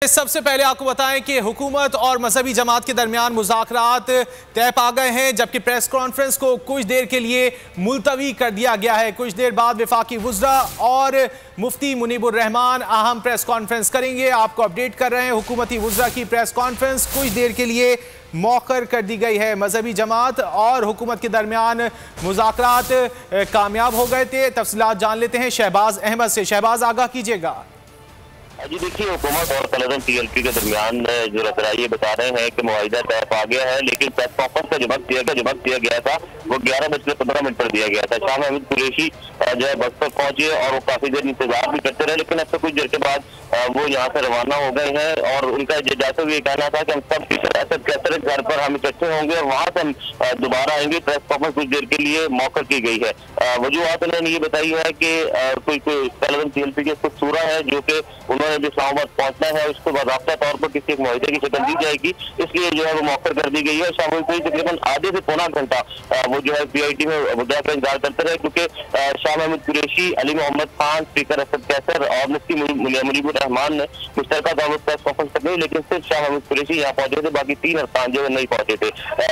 सबसे पहले आपको बताएं कि हुकूमत और मजहबी जमात के दरमियान मुज़ाकरात तय पा गए हैं, जबकि प्रेस कॉन्फ्रेंस को कुछ देर के लिए मुलतवी कर दिया गया है। कुछ देर बाद वफाकी वज़रा और मुफ्ती मुनीबुर रहमान अहम प्रेस कॉन्फ्रेंस करेंगे। आपको अपडेट कर रहे हैं, हुकूमती वज़रा की प्रेस कॉन्फ्रेंस कुछ देर के लिए मौखर कर दी गई है। मजहबी जमात और हुकूमत के दरमियान मुज़ाकरात कामयाब हो गए थे। तफसीलात जान लेते हैं शहबाज अहमद से। शहबाज, आगाह कीजिएगा। जी देखिए, हुकूमत और तलदम TLP के दरमियान जो रजराइए बता रहे हैं कि मुआहिदा तय पा गया है, लेकिन प्रेस कॉन्फ्रेंस का जो वक्त दिया गया था वो 11:15 पर दिया गया था। शाह महमूद कुरैशी जो है बस पर पहुंचे और वो काफी देर इंतजार भी करते रहे, लेकिन अब से कुछ देर के बाद वो यहाँ से रवाना हो गए हैं। और उनका जैसे भी ये कहना था कि हम सब असद कैसर घर पर हम इकट्ठे होंगे और वहाँ से हम दोबारा आएंगे। प्रेस कॉन्फ्रेंस कुछ देर के लिए मौखर की गई है। वजूहत उन्होंने ये बताई है कि कोई तलदम TLP की कुछ सूरा है जो कि उन्होंने जो इस्लामाबाद पहुंचना है उसको बाज़ाब्ता तौर पर किसी एक मुआहिदे की शक्ल दी जाएगी, इसलिए जो है वो मौखर कर दी गई है। शामिल कोई तकरीबन आधे से पौना घंटा वो जो है PIT में वजह का इंतजार करते रहे, क्योंकि शाह महमूद कुरैशी, अली मोहम्मद खान, स्पीकर असद कैसर और मुफ्ती मुनीबुर रहमान ने मुश्तरका दावत प्रेस कॉन्फ्रेंस करनी, लेकिन सिर्फ शाह महमूद कुरैशी यहाँ पहुंचे थे, बाकी 3 अरकान जो है नहीं पहुंचे थे।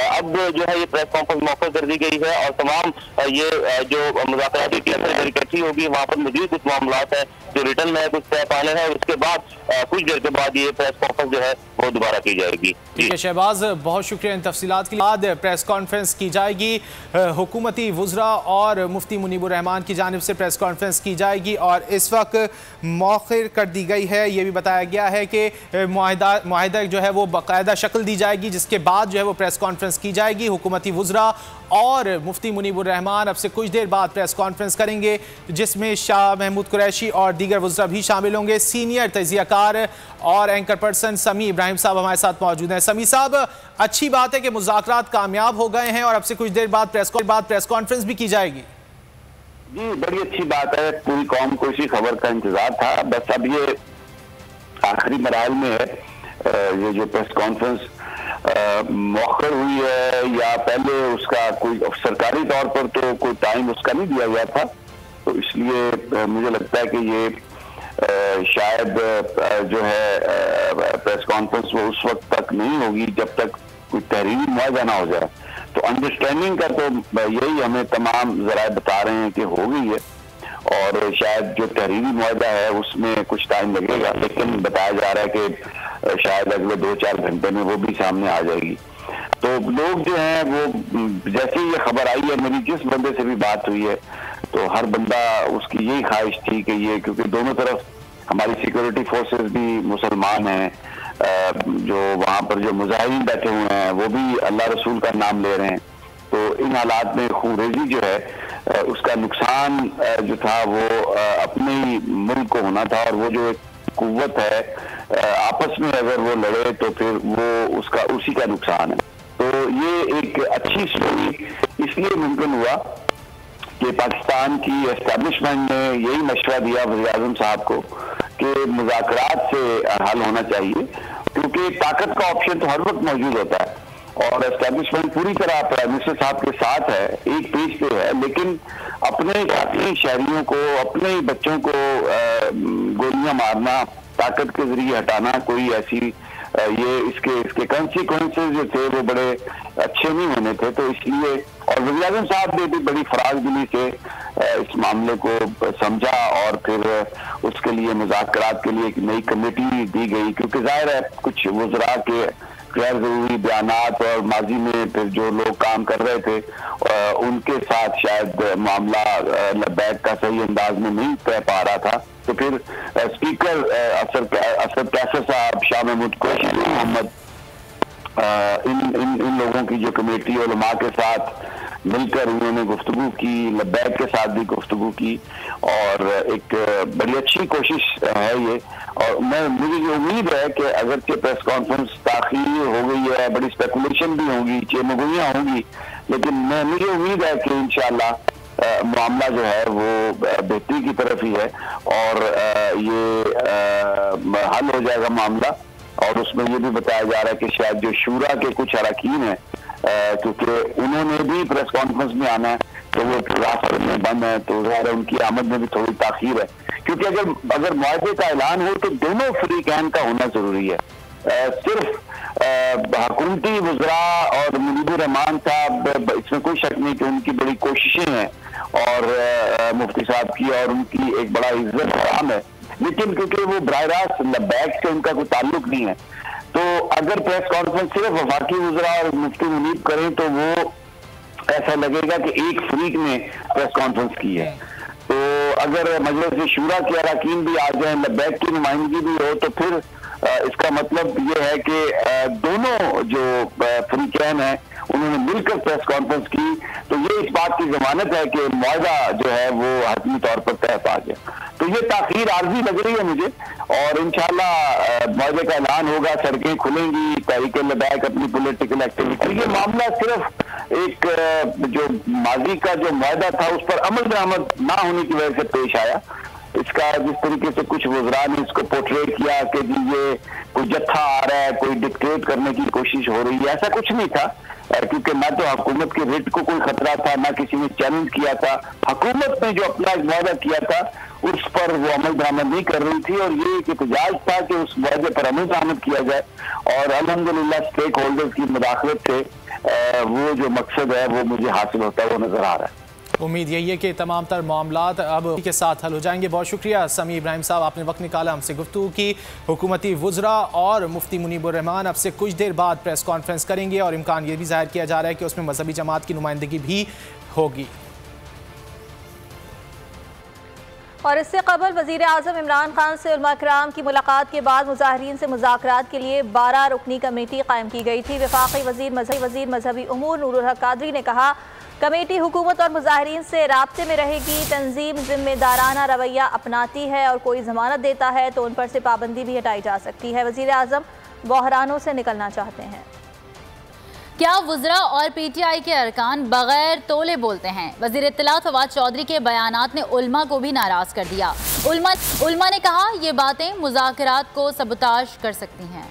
अब जो है ये प्रेस कॉन्फ्रेंस मौखर कर दी गई है और तमाम ये जो मुज़ाकराती टीम इकट्ठी होगी वहाँ पर मज़ीद कुछ मामलात है जो रिटर्न में कुछ तय पाने हैं, और उसके बाद कुछ देर के बाद ये प्रेस कॉन्फ्रेंस जो है वो दोबारा की जाएगी। ठीक है शहबाज, बहुत शुक्रिया इन तफसीलात के लिए। बाद प्रेस कॉन्फ्रेंस की जाएगी, हुकूमती वज़रा और मुफ्ती मुनीबुर रहमान की जानिब से प्रेस कॉन्फ्रेंस की जाएगी और इस वक्त मौखिर कर दी गई है। ये भी बताया गया है कि मुआहिदा जो है वो बाकायदा शक्ल दी जाएगी, जिसके बाद जो है वो प्रेस कॉन्फ्रेंस की जाएगी। हुकूमती वज़रा और मुफ्ती मुनीबुर रहमान अब से कुछ देर बाद प्रेस कॉन्फ्रेंस करेंगे, जिसमें शाह महमूद कुरैशी और दीगर वज़रा भी शामिल होंगे। सीनियर तजियाकार और एंकर पर्सन समी इब्राहिम साहब हमारे साथ मौजूद हैं। समी साहब, अच्छी बात है कि मुज़ाकरात कामयाब हो गए हैं और अब से कुछ देर बाद प्रेस कॉन्फ्रेंस भी की जाएगी। जी, बड़ी अच्छी बात है। पूरी कौम को इसी खबर का इंतजार था। बस अब ये आखिरी मराहल में है। ये जो प्रेस कॉन्फ्रेंस मौखर हुई है या पहले उसका कोई सरकारी तौर पर तो कोई टाइम उसका नहीं दिया गया था, तो इसलिए मुझे लगता है कि ये शायद जो है प्रेस कॉन्फ्रेंस वो उस वक्त तक नहीं होगी जब तक कोई तहरीरी मुआवजा ना हो जाए। तो अंडरस्टैंडिंग का तो यही हमें तमाम जराए बता रहे हैं कि हो गई है, और शायद जो तहरीरी मुआवजा है उसमें कुछ टाइम लगेगा, लेकिन बताया जा रहा है कि शायद अगले 2-4 घंटे में वो भी सामने आ जाएगी। तो लोग जो हैं वो जैसे ही ये खबर आई है, मेरी जिस बंदे से भी बात हुई है तो हर बंदा उसकी यही ख्वाहिश थी कि ये, क्योंकि दोनों तरफ हमारी सिक्योरिटी फोर्सेस भी मुसलमान हैं, जो वहाँ पर जो मुजाहिदीन बैठे हुए हैं वो भी अल्लाह रसूल का नाम ले रहे हैं। तो इन हालात में खूनरेज़ी जो है उसका नुकसान जो था वो अपने ही मुल्क को होना था, और वो जो एक कुव्वत है आपस में अगर वो लड़े तो फिर वो उसका उसी का नुकसान है। तो ये एक अच्छी स्टोरी इसलिए मुमकिन हुआ कि पाकिस्तान की एस्टेब्लिशमेंट ने यही मशवरा दिया वज़ीर-ए-आज़म साहब को कि मुज़ाकरात से हल होना चाहिए, क्योंकि ताकत का ऑप्शन तो हर वक्त मौजूद होता है और एस्टेब्लिशमेंट पूरी तरह प्राइम मिनिस्टर साहब के साथ है, एक पेज पे है, लेकिन अपने शहरियों को, अपने ही बच्चों को गोलियां मारना, ताकत के जरिए हटाना, कोई ऐसी ये इसके कॉन्सिक्वेंसेस जो थे वो बड़े अच्छे नहीं होने थे। तो इसलिए और वज़ीर-ए-आज़म साहब ने भी बड़ी फराग दिली से इस मामले को समझा और फिर उसके लिए मुज़ाकरात के लिए एक नई कमेटी दी गई, क्योंकि जाहिर है कुछ वज़रा के गैर जरूरी बयानात और माजी में फिर जो लोग काम कर रहे थे उनके साथ शायद मामला लबैक का सही अंदाज में नहीं तय पा रहा था। तो फिर स्पीकर असद कैसर साहब, शाह महमूद कुरैशी, मोहम्मद, इन लोगों की जो कमेटी उलमा के साथ मिलकर उन्होंने गुफ्तगू की, लब्बैक के साथ भी गुफ्तगू की, और एक बड़ी अच्छी कोशिश है ये। और मुझे ये उम्मीद है कि अगर के प्रेस कॉन्फ्रेंस ताख़ीर हो गई है, बड़ी स्पेकुलेशन भी होंगी, चेमगोइयाँ होंगी, लेकिन मुझे उम्मीद है कि इंशाअल्लाह मामला जो है वो बेहतरी की तरफ ही है और ये हल हो जाएगा मामला। और उसमें ये भी बताया जा रहा है कि शायद जो शूरा के कुछ अरकान हैं, क्योंकि उन्होंने भी प्रेस कॉन्फ्रेंस में आना है तो वो रास्ते में बंद है, तो ज़ाहिर है उनकी आमद में भी थोड़ी ताख़ीर है, क्योंकि अगर मुआहदे का ऐलान हो तो दोनों फरीकैन का होना जरूरी है। सिर्फ हुकूमती वज़रा और मुनीबुर रहमान साहब, इसमें कोई शक नहीं कि उनकी बड़ी कोशिशें हैं और मुफ्ती साहब की और उनकी एक बड़ा इज्जत हराम है, लेकिन क्योंकि वो बराह रास्त लब्बैक से उनका कोई ताल्लुक नहीं है, तो अगर प्रेस कॉन्फ्रेंस सिर्फ वफाकी वज़रा और मुफ्ती मुनीब करें तो वो ऐसा लगेगा कि एक फरीक ने प्रेस कॉन्फ्रेंस की है। तो अगर मजलिस शूरा के अरकान भी आ जाए, लब्बैक की नुमाइंदगी भी हो, तो फिर इसका मतलब ये है कि दोनों जो फरीकैन हैं उन्होंने मिलकर प्रेस कॉन्फ्रेंस की, तो ये इस बात की जमानत है कि मुआहदा जो है वो हतमी तौर पर तय पा गया। तो ये ताखीर आर्जी लग रही है मुझे, और इंशाल्लाह मुआहदे का ऐलान होगा, सड़कें खुलेंगी, तहरीक लब्बैक अपनी पॉलिटिकल एक्टिविटी। ये मामला सिर्फ एक जो माजी का जो मुआहदा था उस पर अमल दरामद ना होने की वजह से पेश आया। इसका जिस तरीके से कुछ वज़रा ने इसको पोर्ट्रेट किया कि जी ये कोई जत्था आ रहा है, कोई डिक्टेट करने की कोशिश हो रही है, ऐसा कुछ नहीं था, क्योंकि ना तो हुकूमत के रिट को कोई खतरा था, ना किसी ने चैलेंज किया था। हुकूमत ने जो अपना एक मुआहदा किया था उस पर वो अमल दरामद नहीं कर रही थी, और ये एक एहतजाज था कि उस मुआहदे पर अमल दरामद किया जाए, और अल्हम्दुलिल्लाह स्टेक होल्डर्स की मुदाखलत से वो जो मकसद है वो मुझे हासिल होता है, वो नजर आ रहा है। उम्मीद यही है कि तमाम तर मामलात अब के साथ हल हो जाएंगे। बहुत शुक्रिया समी इब्राहिम साहब, आपने वक्त निकाला हमसे गुफ्तगू की। हुकूमती वज़रा और मुफ्ती मुनीबुर रहमान अब से कुछ देर बाद प्रेस कॉन्फ्रेंस करेंगे, और इम्कान ये भी जाहिर किया जा रहा है कि उसमें मजहबी जमात की नुमाइंदगी भी होगी। और इससे कबल वज़ीर आज़म इमरान खान से उलमा किराम की मुलाकात के बाद मुज़ाहिरीन से मुज़ाकरात के लिए 12 रुकनी कमेटी कायम की गई थी। वफाकी वज़ीर मजहबी उमूर नूरुल हक कादरी ने कहा, कमेटी हुकूमत और मुज़ाहिरीन से राब्ते में रहेगी। तंजीम जिम्मेदाराना रवैया अपनाती है और कोई ज़मानत देता है तो उन पर से पाबंदी भी हटाई जा सकती है। वज़ीर आज़म बहरानों से निकलना चाहते हैं। क्या वज़रा और पीटीआई के अरकान बगैर तोले बोलते हैं? वज़ीर इत्तलात फवाद चौधरी के बयानात ने उल्मा को भी नाराज कर दिया। उल्मा ने कहा ये बातें मुज़ाकरात को सबूताज कर सकती हैं।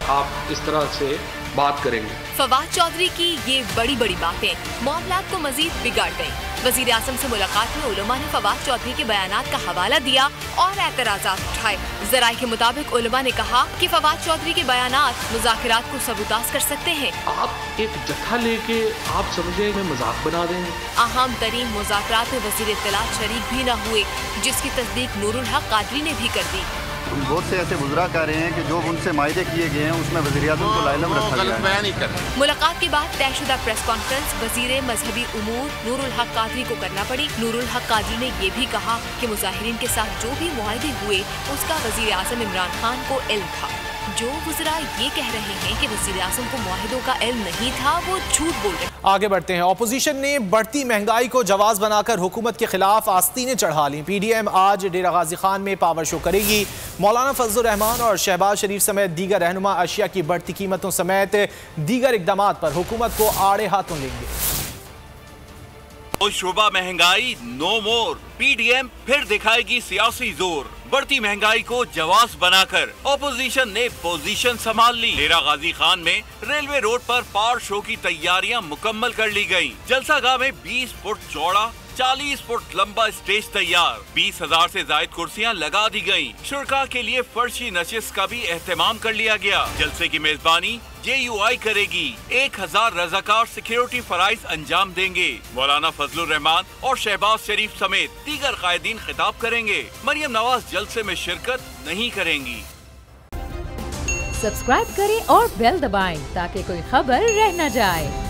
आप इस तरह से बात करेंगे? फवाद चौधरी की ये बड़ी बातें मामलात को मजीद बिगाड़ गयी। वज़ीर आज़म से मुलाकात में उलमा ने फवाद चौधरी के बयानात का हवाला दिया और एतराज़ात उठाए। ज़राए के मुताबिक उलमा ने कहा कि फवाद चौधरी के बयानात मुज़ाकरात को सबूताज कर सकते हैं। आप एक जत्था लेके आप समझे में मजाक बना देंगे। अहम तरीन मुज़ाकरात में वज़ीर इत्तलात शरीक भी न हुए, जिसकी तस्दीक नूरुल हक कादरी ने भी कर दी। बहुत से ऐसे वज़रा कह रहे हैं कि जो उनसे मायदे किए गए हैं उसमें वज़ीर आज़म को लाइलम रखा गया है। मुलाकात के बाद तयशुदा प्रेस कॉन्फ्रेंस वज़ीर मजहबी उमूर नूरुल हक कादरी को करना पड़ी। नूरुल हक कादरी ने ये भी कहा कि मुज़ाहिरीन के साथ जो भी मुआहदे हुए उसका वज़ीर आज़म इमरान खान को इल्म था। जो वज़रा ये कह रहे हैं कि वज़ीर आज़म को मुआहिदों का इल्म नहीं था, वो झूठ बोल रहे हैं। आगे बढ़ते हैं। ऑपोजिशन ने बढ़ती महंगाई को जवाब बनाकर हुकूमत के खिलाफ आस्तीनें चढ़ा ली। पीडीएम आज डेरा गाजी खान में पावर शो करेगी। मौलाना फजलुर रहमान और शहबाज शरीफ समेत दीगर रहनुमा अशिया की बढ़ती कीमतों समेत दीगर इकदाम पर हुकूमत को आड़े हाथों लेंगे। शुबा महंगाई नो मोर, पीडीएम फिर दिखाएगी सियासी जोर। बढ़ती महंगाई को जवाब बनाकर ऑपोजिशन ने पोजीशन संभाल ली। डेरा गाजी खान में रेलवे रोड पर पावर शो की तैयारियां मुकम्मल कर ली गयी। जलसागाह में 20 फुट चौड़ा 40 फुट लंबा स्टेज तैयार, 20,000 से ज्यादा कुर्सियां लगा दी गयी। शुरका के लिए फर्शी नशिस्त का भी एहतमाम कर लिया गया। जलसे की मेजबानी JUI करेगी। 1000 रजाकार सिक्योरिटी फराइज अंजाम देंगे। मौलाना फजलुर रहमान और शहबाज शरीफ समेत दीगर कायदीन खिताब करेंगे। मरियम नवाज जलसे में शिरकत नहीं करेंगी। सब्सक्राइब करें और बेल दबाएं ताकि कोई खबर रह न जाए।